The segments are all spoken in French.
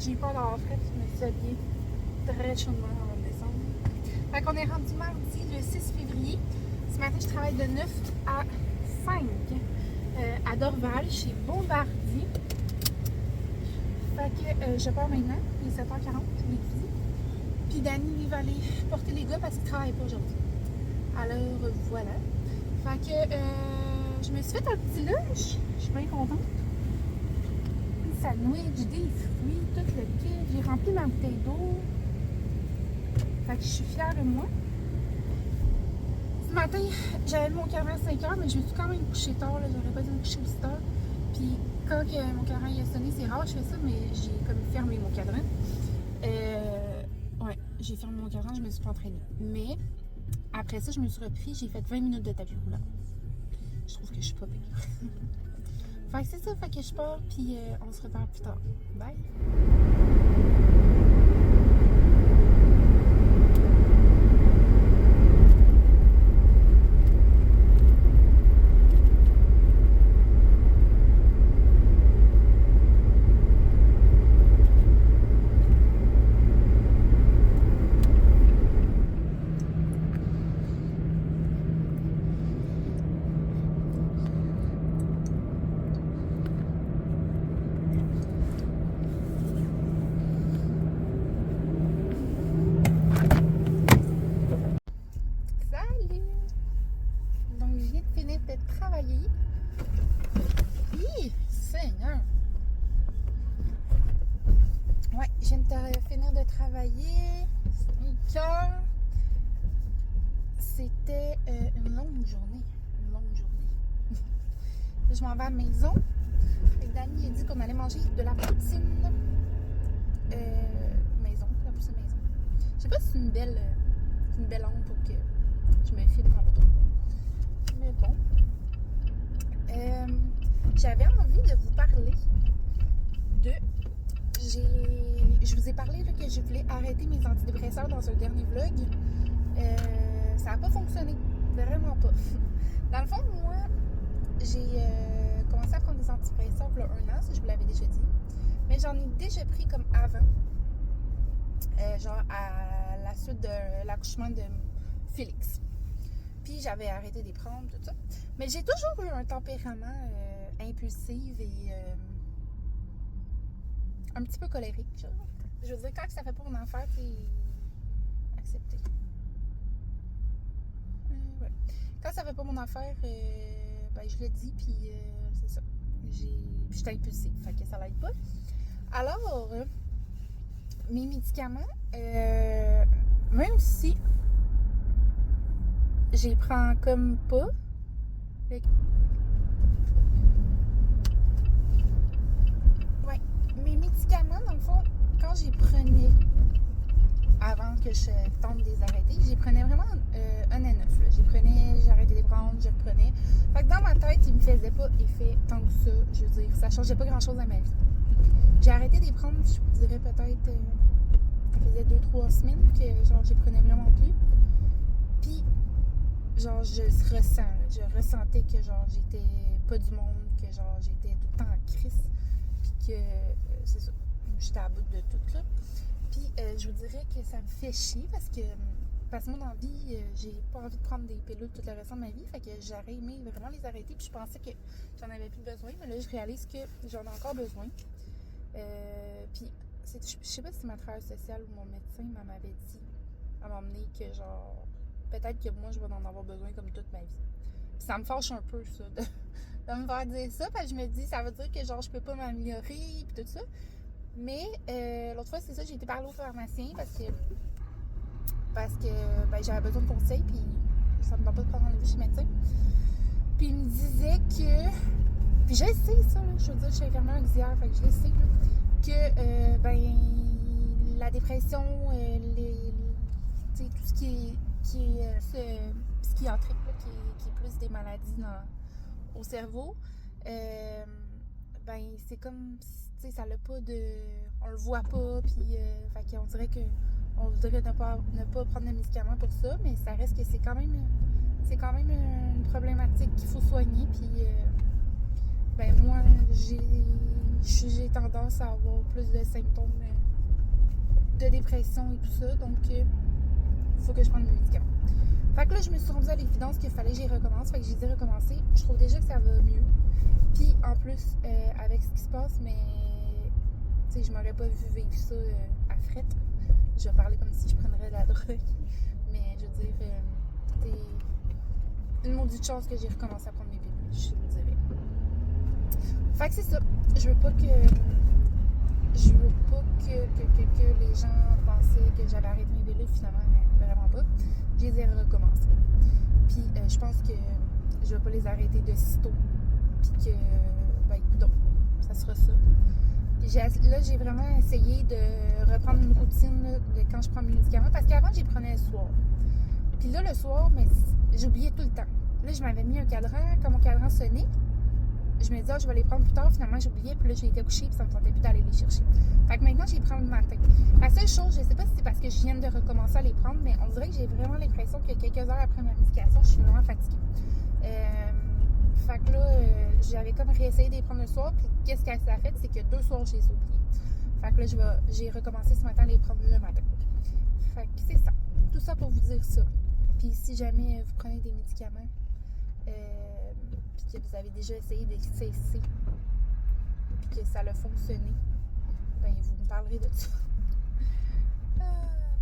j'ai eu peur d'avoir fret, je me suis habillée très chaudement avant de descendre. Fait qu'on est rendu mardi le 6 février. Ce matin, je travaille de 9 à 5 à Dorval, chez Bombardier. Fait que je pars maintenant, il est 7h40, je l'ai dit. Puis Danny, lui, va aller porter les gars parce qu'il ne travaille pas aujourd'hui. Alors voilà. Fait que je me suis fait un petit lunch, je suis bien contente. Des sandwichs, des fruits, tout le kit. J'ai rempli ma bouteille d'eau. Fait que je suis fière de moi. Ce matin, j'avais mon cadran à 5h, mais je me suis quand même couchée tard. J'aurais pas dû me coucher aussi tard. Puis quand mon cadran il a sonné, c'est rare, je fais ça, mais j'ai comme fermé mon cadran. Ouais, j'ai fermé mon cadran, je me suis pas entraînée. Mais après ça, je me suis repris, j'ai fait 20 minutes de tapis roulant. Je trouve que je suis pas pire. Fait que c'est ça, fait que je pars, puis on se reparle plus tard. Bye! Travailler. Hi! Seigneur! Ouais, je viens de finir de travailler. 5 heures. C'était une longue journée. Une longue journée. Je m'en vais à la maison. Et Danny a dit qu'on allait manger de la poutine maison. La poutine maison. Je sais pas si c'est une belle langue pour que je me filme en photo. Mais bon. J'avais envie de vous parler de... Je vous ai parlé là, que je voulais arrêter mes antidépresseurs dans un dernier vlog. Ça n'a pas fonctionné. Vraiment pas. Dans le fond, moi, j'ai commencé à prendre des antidépresseurs il y a 1 an, si je vous l'avais déjà dit. Mais j'en ai déjà pris comme avant. Genre à la suite de l'accouchement de Félix. Puis j'avais arrêté de les prendre, tout ça. Mais j'ai toujours eu un tempérament impulsif et un petit peu colérique. Genre. Je veux dire, quand ça fait pas mon affaire, c'est accepté. Ouais. Quand ça fait pas mon affaire, ben, je le dis, puis c'est ça. Je suis impulsive, fait que ça l'aide pas. Alors, mes médicaments, même si je les prends comme pas. Ouais. Mes médicaments, dans le fond, quand j'y prenais, avant que je tente de les arrêter, j'y prenais vraiment un à 9. J'arrêtais de les prendre, je reprenais. Fait que dans ma tête, ils me faisaient pas effet tant que ça. Je veux dire, ça changeait pas grand chose à ma vie. J'ai arrêté de les prendre, je vous dirais peut-être, ça faisait 2-3 semaines que genre j'y prenais vraiment plus. Puis, genre, je ressentais que, genre, j'étais pas du monde, que, genre, j'étais tout le temps en crise, puis que, c'est ça, j'étais à bout de tout, là. Puis, je vous dirais que ça me fait chier, parce que moi, dans la vie, j'ai pas envie de prendre des pilules tout le restant de ma vie, fait que j'aurais aimé vraiment les arrêter, puis je pensais que j'en avais plus besoin, mais là, je réalise que j'en ai encore besoin. Puis, je sais pas si ma travailleuse sociale ou mon médecin m'avait dit, à m'emmener que, genre, peut-être que moi, je vais en avoir besoin comme toute ma vie. Puis ça me fâche un peu, ça, de me faire dire ça, parce que je me dis, ça veut dire que, genre, je peux pas m'améliorer, puis tout ça. Mais, l'autre fois, c'est ça, j'ai été parler au pharmacien, parce que ben, j'avais besoin de conseils, puis ça me donne pas de prendre rendez-vous chez le médecin. Puis il me disait que... Puis je sais ça, là, je veux dire, je suis infirmière auxiliaire, fait que je le sais, là, que, ben, la dépression, tout ce qui est psychiatrique, là, qui est plus des maladies au cerveau, ben, c'est comme, tu sais, ça n'a pas de... On le voit pas, puis, fait qu'on dirait qu'on voudrait ne pas prendre de médicaments pour ça, mais ça reste que c'est quand même une problématique qu'il faut soigner, puis, ben, moi, j'ai j'ai tendance à avoir plus de symptômes de dépression et tout ça. Donc, il faut que je prenne mes médicaments. Fait que là, je me suis rendue à l'évidence qu'il fallait que j'y recommence. Fait que j'ai dit recommencer. Je trouve déjà que ça va mieux. Puis, en plus, avec ce qui se passe, mais tu sais, je m'aurais pas vu vivre ça à frette. Je vais parler comme si je prendrais de la drogue. Mais je veux dire, c'est une maudite chance que j'ai recommencé à prendre mes pilules, je vous dirais. Fait que c'est ça. Je veux pas que les gens pensaient que j'avais arrêté mes pilules, finalement, mais vraiment pas. Je les ai recommencées. Puis je pense que je vais pas les arrêter de sitôt. Puis que, ben écoute, ça sera ça. Puis là, j'ai vraiment essayé de reprendre une routine là, de quand je prends mes médicaments. Parce qu'avant, j'y prenais le soir. Puis là, le soir, mais j'oubliais tout le temps. Là, je m'avais mis un cadran. Quand mon cadran sonnait, je me disais, je vais les prendre plus tard. Finalement, j'oubliais. Puis là, j'ai été couchée. Puis ça me tentait plus d'aller les chercher. Fait que maintenant, je les prends le matin. La seule chose, je sais pas si c'est parce que je viens de recommencer à les prendre, mais on dirait que j'ai vraiment l'impression que quelques heures après ma médication, je suis vraiment fatiguée. Fait que là, j'avais comme réessayé de les prendre le soir. Puis qu'est-ce que ça a fait? C'est que 2 soirs, je les ai oubliés. Fait que là, j'ai recommencé ce matin à les prendre le matin. Fait que c'est ça. Tout ça pour vous dire ça. Puis si jamais vous prenez des médicaments, puis que vous avez déjà essayé de cesser, puis que ça a fonctionné, ben vous me parlerez de ça.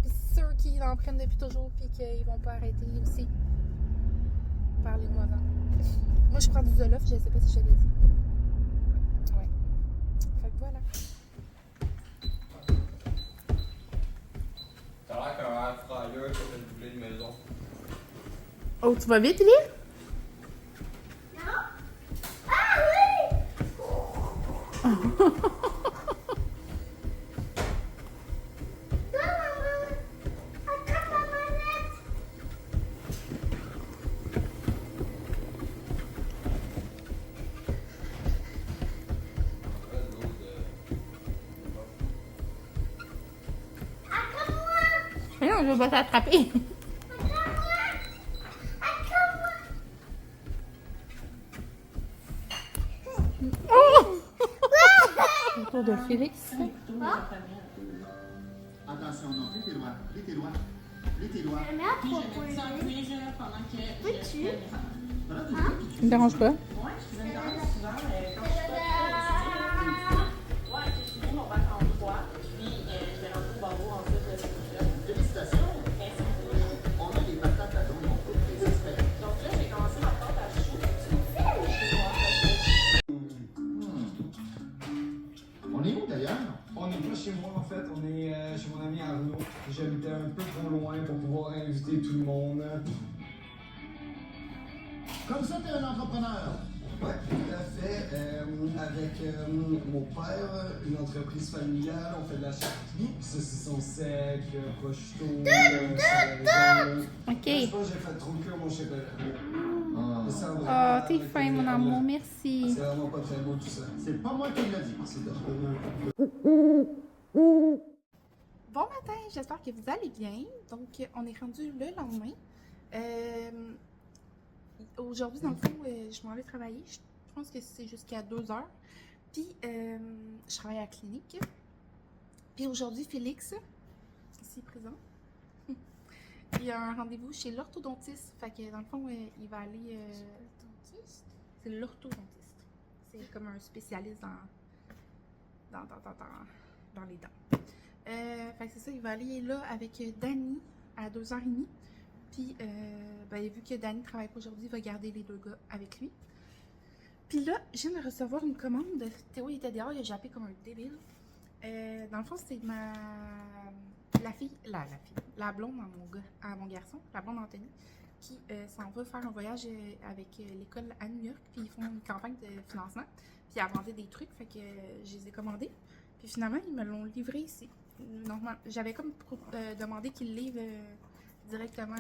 Puis ceux qui en prennent depuis toujours, puis qu'ils vont pas arrêter aussi, parlez-moi-en. Moi, je prends du Zoloft, je sais pas si je l'ai dit. Ouais. Fait que voilà. T'as l'air qu'un air fryer qui fait une poulet de maison. Oh, tu vas vite, Lily? Non? Ah oui! Toi, maman! Attrape ma manette! Attrape-moi! Mais non, je veux pas t'attraper. Autour de Félix. Attention, non, plie tes doigts, plie tes doigts, plie tes doigts. Je mets à Puis trop je pour mets ça en cuire pendant que Peux-tu? Voilà, tu Ça me dérange pas. Ouais, je faisais une demande souvent quand je suis pas ouais, c'est fini mon bac en droit. Puis je vais rentrer au barreau ensuite de ce Félicitations, Merci beaucoup. on a des patates à l'eau, on coupe les espèces. Donc là, j'ai commencé ma tarte à choux. On est où d'ailleurs? On n'est pas chez moi en fait, on est chez mon ami Arnaud. J'habitais un peu trop loin pour pouvoir inviter tout le monde. Comme ça, t'es un entrepreneur. Ouais, tout à fait. Avec mon père, une entreprise familiale, on fait de la charcuterie, saucisson sec, prosciutto, salaison. OK. Je pense que j'ai fait trop cuire mon chocolat. Ça, Oh, vraiment, t'es avec fin, le mon miel. amour. Merci. C'est vraiment pas très beau tout ça. C'est pas moi qui l'ai dit, c'est de Bon matin, j'espère que vous allez bien. Donc, on est rendu le lendemain. Aujourd'hui, dans le fond, je m'en vais travailler. Je pense que c'est jusqu'à 2 heures. Puis, je travaille à la clinique. Puis aujourd'hui, Félix, ici présent, il a un rendez-vous chez l'orthodontiste. Fait que dans le fond, il va aller... C'est l'orthodontiste. C'est comme un spécialiste dans les dents. Fait que c'est ça, il va aller là avec Dani à 2h30. Puis, vu que Dani travaille pas aujourd'hui, il va garder les 2 gars avec lui. Puis là, je viens de recevoir une commande. Théo il était dehors, il a jappé comme un débile. Dans le fond, c'est la blonde à mon garçon, la blonde Anthony, qui s'en va faire un voyage avec l'école à New York. Puis ils font une campagne de financement. Puis ils vendaient des trucs, fait que je les ai commandés. Puis finalement, ils me l'ont livré ici. J'avais comme demandé qu'ils le livrent directement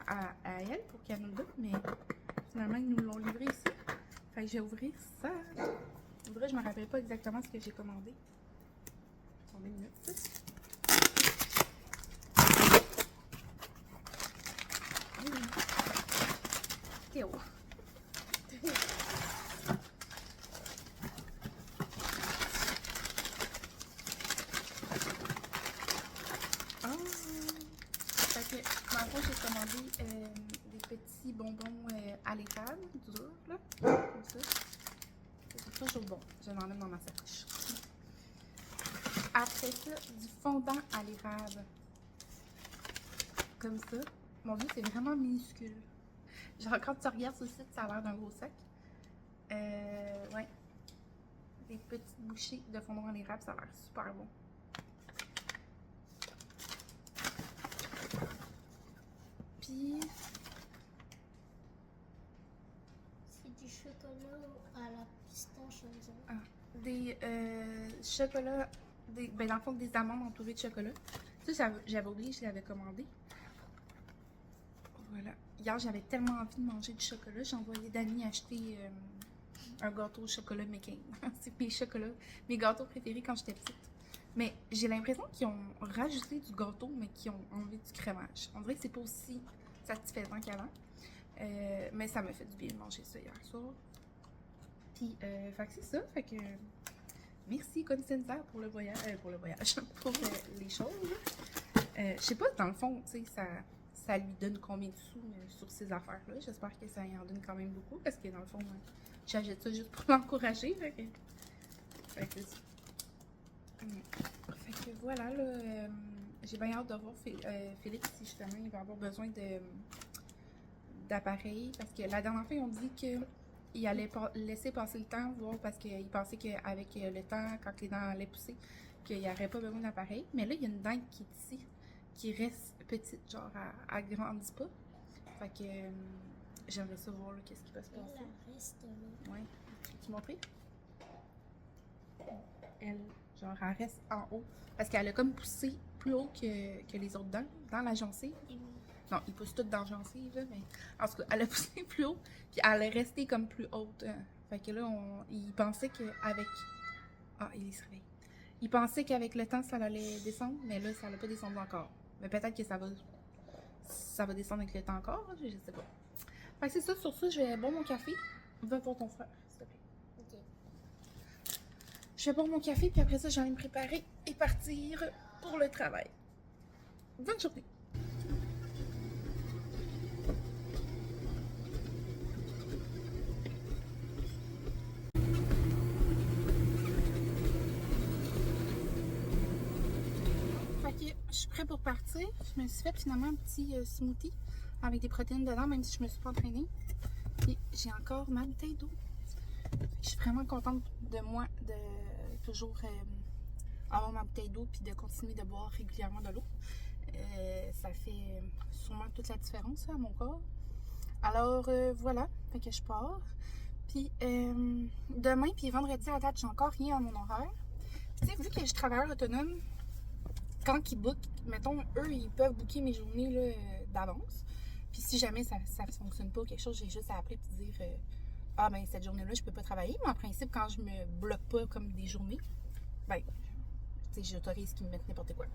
à elle pour qu'elle nous le donne, mais finalement, ils nous l'ont livré ici. Fait que je vais ouvrir ça. En vrai, je me rappelle pas exactement ce que j'ai commandé. Attendez une minute. Théo. Fait que, dans le fond, j'ai commandé des petits bonbons à l'érable, durs, là, comme ça. C'est toujours bon. Je l'emmène dans ma sacoche. Après ça, du fondant à l'érable. Comme ça. Mon Dieu, c'est vraiment minuscule. Genre, quand tu regardes sur le site, ça a l'air d'un gros sac. Ouais. Des petites bouchées de fondant à l'érable, ça a l'air super bon. Puis, C'est du chocolat à la pistache, on dirait. des chocolats, ben dans le fond, des amandes entourées de chocolat. Ça, j'avais oublié, je l'avais commandé. Voilà. Hier, j'avais tellement envie de manger du chocolat, j'ai envoyé Dani acheter un gâteau au chocolat McCain. C'est mes chocolats, mes gâteaux préférés quand j'étais petite. Mais j'ai l'impression qu'ils ont rajouté du gâteau, mais qu'ils ont enlevé du crémage. On dirait que c'est pas aussi satisfaisant qu'avant. Mais ça m'a fait du bien de manger ça hier soir. Puis, fait que c'est ça. Fait que merci Constanza pour le voyage, pour les choses. Je sais pas, dans le fond, tu sais, ça lui donne combien de sous sur ces affaires-là. J'espère que ça y en donne quand même beaucoup, parce que dans le fond, j'achète ça juste pour l'encourager. Fait que voilà, là, j'ai bien hâte de voir Félix si justement il va avoir besoin d'appareils. Parce que la dernière fois, ils ont dit qu'il allait laisser passer le temps, voir parce qu'il pensait qu'avec le temps, quand les dents allaient pousser, qu'il n'y aurait pas besoin d'appareil. Mais là, il y a une dent qui est ici, qui reste petite, genre elle grandit pas. Fait que j'aimerais ça voir qu'est-ce qui va se passer. Elle reste là. Ouais. Tu montrer? Elle, genre, elle reste en haut. Parce qu'elle a comme poussé plus haut que les autres dents, dans la gencive. Non, ils poussent toutes dans la gencive, là, mais en tout cas, elle a poussé plus haut, puis elle est restée comme plus haute. Fait que là, il pensait qu'avec... Ah, il se réveille. Il pensait qu'avec le temps, ça allait descendre, mais là, ça n'allait pas descendre encore. Mais peut-être que ça va descendre avec le temps encore, hein, je sais pas. Fait que c'est ça, sur ça, je vais boire mon café. Va pour ton frère, s'il te plaît. Ok. Je vais boire mon café, puis après ça, je vais me préparer et partir pour le travail. Bonne journée! Fait que je suis prête pour partir. Je me suis fait finalement un petit smoothie avec des protéines dedans, même si je me suis pas entraînée. Puis j'ai encore ma bouteille d'eau. Je suis vraiment contente de moi de toujours avoir ma bouteille d'eau puis de continuer de boire régulièrement de l'eau. Ça fait sûrement toute la différence à mon corps. Alors voilà, fait que je pars. Puis demain puis vendredi à date, j'ai encore rien à mon horaire. Tu sais, vu que je suis travailleur autonome, quand ils bookent, mettons, eux, ils peuvent booker mes journées là, d'avance. Puis si jamais ça ne fonctionne pas ou quelque chose, j'ai juste à appeler et dire ah ben cette journée-là, je peux pas travailler. Mais en principe, quand je me bloque pas comme des journées, ben, tu sais, j'autorise qu'ils me mettent n'importe quoi.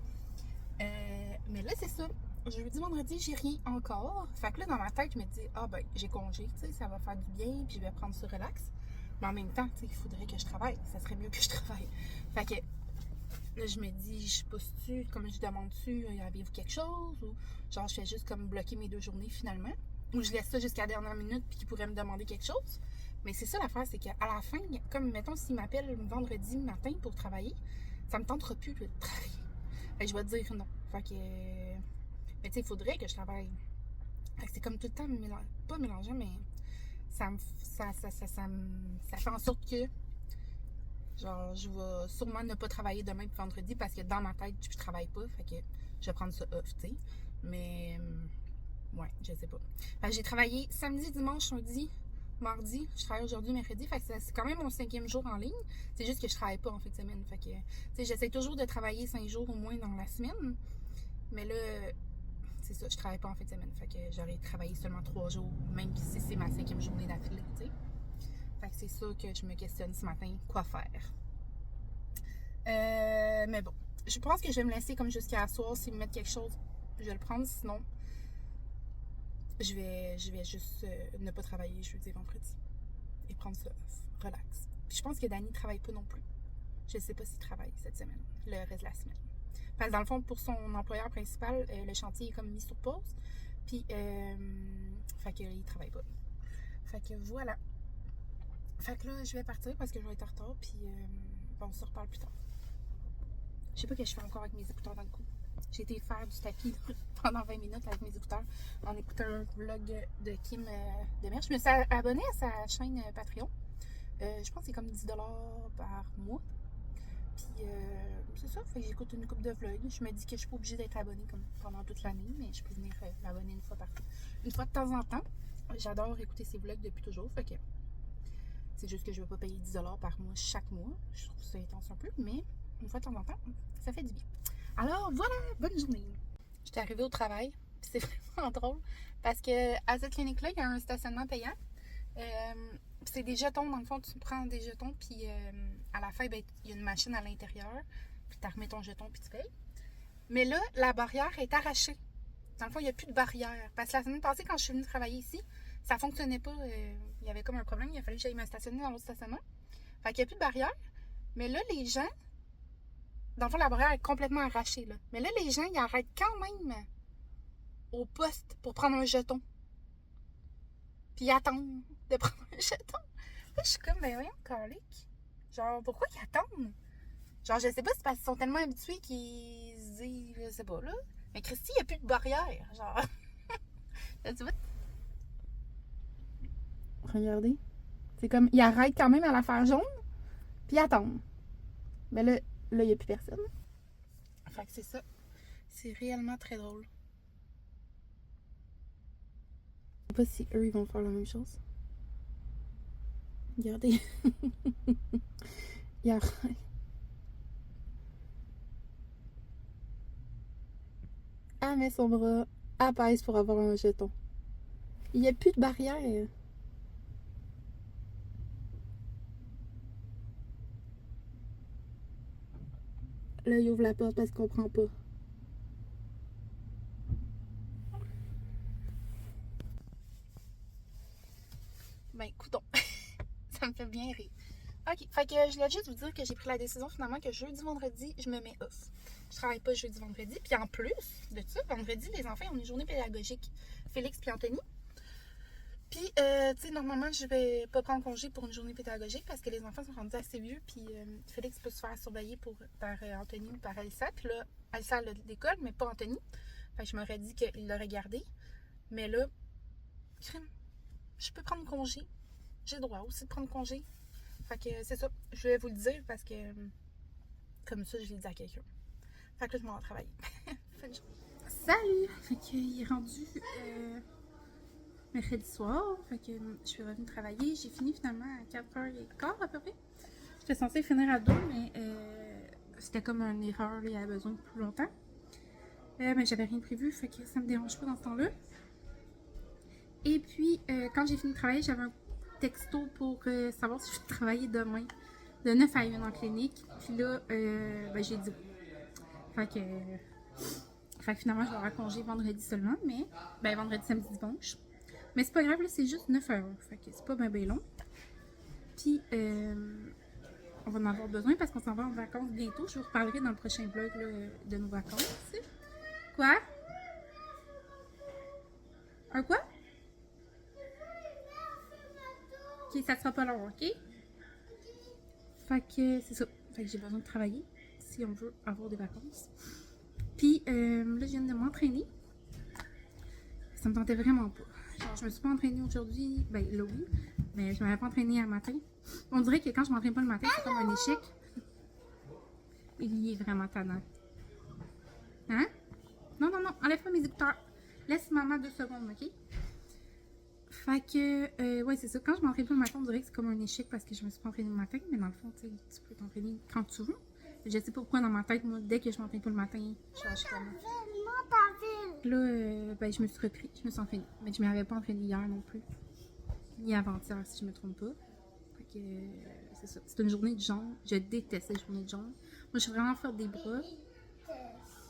Mais là, c'est ça. Jeudi, vendredi, j'ai rien encore. Fait que là, dans ma tête, je me dis, ah ben, j'ai congé, tu sais, ça va faire du bien, puis je vais prendre ça relax. Mais en même temps, tu sais, il faudrait que je travaille. Ça serait mieux que je travaille. Fait que là, je me dis, je pose-tu, comme je demande-tu, avez-vous quelque chose? Ou genre, je fais juste comme bloquer mes 2 journées finalement. Ou je laisse ça jusqu'à la dernière minute puis qu'ils pourraient me demander quelque chose. Mais c'est ça l'affaire, c'est qu'à la fin, comme mettons, s'ils m'appellent vendredi matin pour travailler, ça me tentera plus de travailler. Fait que je vais dire non. Fait que. Mais tu sais, il faudrait que je travaille. Fait que c'est comme tout le temps, pas mélangeant, mais ça fait en sorte que. Genre, je vais sûrement ne pas travailler demain puis vendredi parce que dans ma tête, je travaille pas. Fait que je vais prendre ça off, tu sais. Mais, ouais, je sais pas. Fait que j'ai travaillé samedi, dimanche, lundi, mardi. Je travaille aujourd'hui, mercredi. Fait que c'est quand même mon 5e jour en ligne. C'est juste que je travaille pas en fin de semaine. Fait que, tu sais, j'essaie toujours de travailler 5 jours au moins dans la semaine. Mais là, c'est ça, je travaille pas en fin de semaine. Fait que j'aurais travaillé seulement 3 jours, même si c'est ma 5e journée d'affilée, tu sais. Fait que c'est ça que je me questionne ce matin, quoi faire. Mais bon, je pense que je vais me laisser comme jusqu'à soir. S'ils me mettent quelque chose, je vais le prendre. Sinon, je vais juste ne pas travailler jeudi et vendredi. Et prendre ça off, relax. Puis je pense que Dani ne travaille pas non plus. Je ne sais pas s'il travaille cette semaine, le reste de la semaine. Parce que dans le fond, pour son employeur principal, le chantier est comme mis sur pause. Puis, fait qu'il ne travaille pas. Fait que voilà. Fait que là, je vais partir parce que je vais être en retard. Puis, on se reparle plus tard. Je sais pas ce que je fais encore avec mes écouteurs dans le cou. J'ai été faire du tapis pendant 20 minutes avec mes écouteurs en écoutant un vlog de Kim Demers. Je me suis abonnée à sa chaîne Patreon. Je pense que c'est comme 10$ par mois. Puis c'est ça, fait que j'écoute une couple de vlogs. Je me dis que je suis pas obligée d'être abonnée comme pendant toute l'année, mais je peux venir m'abonner une fois de temps en temps. J'adore écouter ces vlogs depuis toujours, fait que c'est juste que je ne vais pas payer 10$ par mois chaque mois. Je trouve ça intense un peu, mais une fois de temps en temps, ça fait du bien. Alors voilà, bonne journée. J'étais arrivée au travail, puis c'est vraiment drôle parce que à cette clinique-là, il y a un stationnement payant. C'est des jetons, dans le fond, tu prends des jetons, puis à la fin, ben, il y a une machine à l'intérieur, puis tu remets ton jeton, puis tu payes. Mais là, la barrière est arrachée. Dans le fond, il n'y a plus de barrière. Parce que la semaine passée, quand je suis venue travailler ici, ça ne fonctionnait pas. Il y avait comme un problème, il a fallu que j'aille me stationner dans l'autre stationnement. Fait qu'il n'y a plus de barrière. Mais là, les gens, dans le fond, la barrière est complètement arrachée, là. Mais là, les gens, ils arrêtent quand même au poste pour prendre un jeton. Puis ils attendent de prendre un jeton. Là, je suis comme, ben voyons, calique. Genre, pourquoi ils attendent? Genre, je sais pas, c'est parce qu'ils sont tellement habitués qu'ils se disent, je sais pas, là. Mais Christy, il n'y a plus de barrière. Genre, là, tu vois? Regardez. C'est comme, ils arrêtent quand même à la faire jaune, puis ils attendent. Mais là, il n'y a plus personne. Fait que c'est ça. C'est réellement très drôle. Je sais pas si eux, ils vont faire la même chose. Regardez. Ils arrêtent. Elle met son bras à pèse pour avoir un jeton. Il n'y a plus de barrière. Là, il ouvre la porte parce qu'il comprend pas. Ben, écoutons. Ça me fait bien rire. Ok, fait que je voulais juste vous dire que j'ai pris la décision finalement que jeudi, vendredi, je me mets off. Je travaille pas jeudi, vendredi. Puis en plus de ça, vendredi, les enfants ont une journée pédagogique. Félix puis Anthony. Puis, tu sais, normalement, je vais pas prendre congé pour une journée pédagogique parce que les enfants sont rendus assez vieux. Puis, Félix peut se faire surveiller par Anthony ou par Alissa. Puis là, Alissa a l'école, mais pas Anthony. Fait que je m'aurais dit qu'il l'aurait gardé. Mais là, je peux prendre congé. J'ai le droit aussi de prendre congé. Fait que c'est ça. Je vais vous le dire parce que comme ça, je l'ai dit à quelqu'un. Fait que là, je m'en vais travailler. Salut! Fait qu'il est rendu mercredi soir. Fait que je suis revenue travailler. J'ai fini finalement à 4h15 à peu près. J'étais censée finir à 2, mais c'était comme une erreur. Là, il y avait besoin de plus longtemps. Mais j'avais rien prévu. Fait que ça me dérange pas dans ce temps-là. Et puis, quand j'ai fini de travailler, j'avais un texto pour savoir si je vais travailler demain de 9 à 1 en clinique. Puis là, ben, j'ai dit oui. Fait que finalement, je vais avoir congé vendredi seulement, mais ben vendredi, samedi, dimanche. Mais c'est pas grave, là, c'est juste 9 heures. Fait que c'est pas bien long. Puis, on va en avoir besoin parce qu'on s'en va en vacances bientôt. Je vous reparlerai dans le prochain vlog là, de nos vacances. Quoi? Un quoi? Ok, ça sera pas long, ok? Fait que c'est ça. Fait que j'ai besoin de travailler si on veut avoir des vacances. Puis là, je viens de m'entraîner. Ça me tentait vraiment pas. Genre, je me suis pas entraînée aujourd'hui. Ben là, oui. Mais je m'avais pas entraînée un matin. On dirait que quand je m'entraîne pas le matin, c'est comme un échec. Il est vraiment tannant. Hein? Non, enlève pas mes écouteurs. Laisse maman 2 secondes, ok? Fait que, ouais, c'est ça. Quand je m'entraîne pas le matin, on dirait que c'est comme un échec parce que je me suis pas entraînée le matin. Mais dans le fond, tu peux t'entraîner quand tu veux. Je sais pas pourquoi dans ma tête, moi, dès que je m'entraîne pas le matin, je lâche comme. Là, ben, je me suis repris, je me suis entraînée. Mais je m'avais pas entraînée hier non plus. Ni avant-hier, si je me trompe pas. Fait que, c'est ça. C'est une journée de jambes. Je déteste cette journée de jambes. Moi, je suis vraiment forte des bras.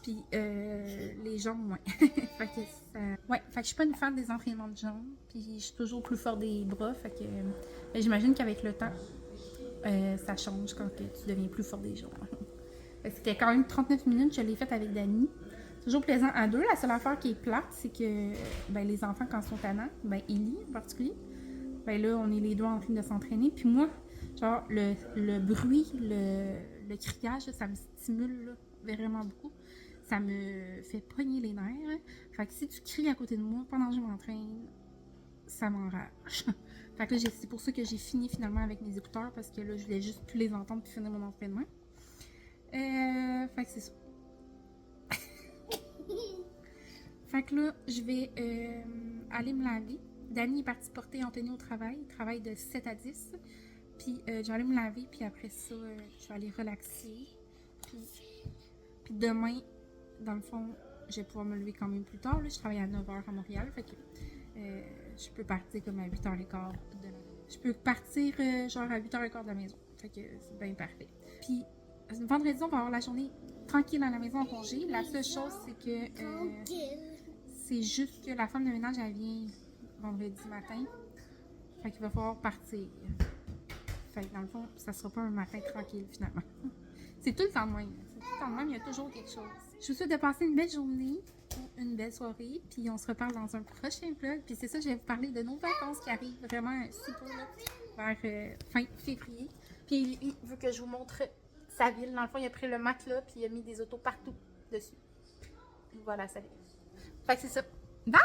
Puis, les jambes, ouais. Fait que ça... Ouais, fait que je suis pas une fan des entraînements de jambes. Puis, je suis toujours plus forte des bras. Fait que, j'imagine qu'avec le temps, ça change quand que tu deviens plus fort des jambes. C'était quand même 39 minutes, je l'ai faite avec Dani. Toujours plaisant à deux. La seule affaire qui est plate, c'est que ben, les enfants, quand ils sont tannants, ben, Ellie en particulier, ben là, on est les deux en train de s'entraîner. Puis moi, genre, le bruit, le criage, ça me stimule là, vraiment beaucoup. Ça me fait pogner les nerfs. Fait que si tu cries à côté de moi pendant que je m'entraîne, ça m'enrage. Fait que là, c'est pour ça que j'ai fini finalement avec mes écouteurs parce que là, je voulais juste plus les entendre puis finir mon entraînement. Fait que c'est ça. Fait que là, je vais aller me laver. Dani est parti porter Anthony au travail. Il travaille de 7 à 10. Puis je vais aller me laver. Puis après ça, je vais aller relaxer. Puis demain, dans le fond, je vais pouvoir me lever quand même plus tard. Là, je travaille à 9h à Montréal. Fait que je peux partir comme à 8h15 de la maison. Je peux partir genre à 8h15 de la maison. Fait que c'est bien parfait. Puis vendredi, on va avoir la journée tranquille à la maison en congé. La seule chose, c'est que c'est juste que la femme de ménage, elle vient vendredi matin. Fait qu'il va falloir partir. Fait que dans le fond, ça sera pas un matin tranquille finalement. C'est tout le temps de même. C'est tout le temps de même, il y a toujours quelque chose. Je vous souhaite de passer une belle journée, une belle soirée, puis on se reparle dans un prochain vlog. Puis c'est ça, je vais vous parler de nos vacances qui arrivent vraiment super là, vers fin février. Puis il veut que je vous montre sa ville. Dans le fond, il a pris le matelas, puis il a mis des autos partout dessus. Voilà sa ville. Fait que c'est ça. Bye!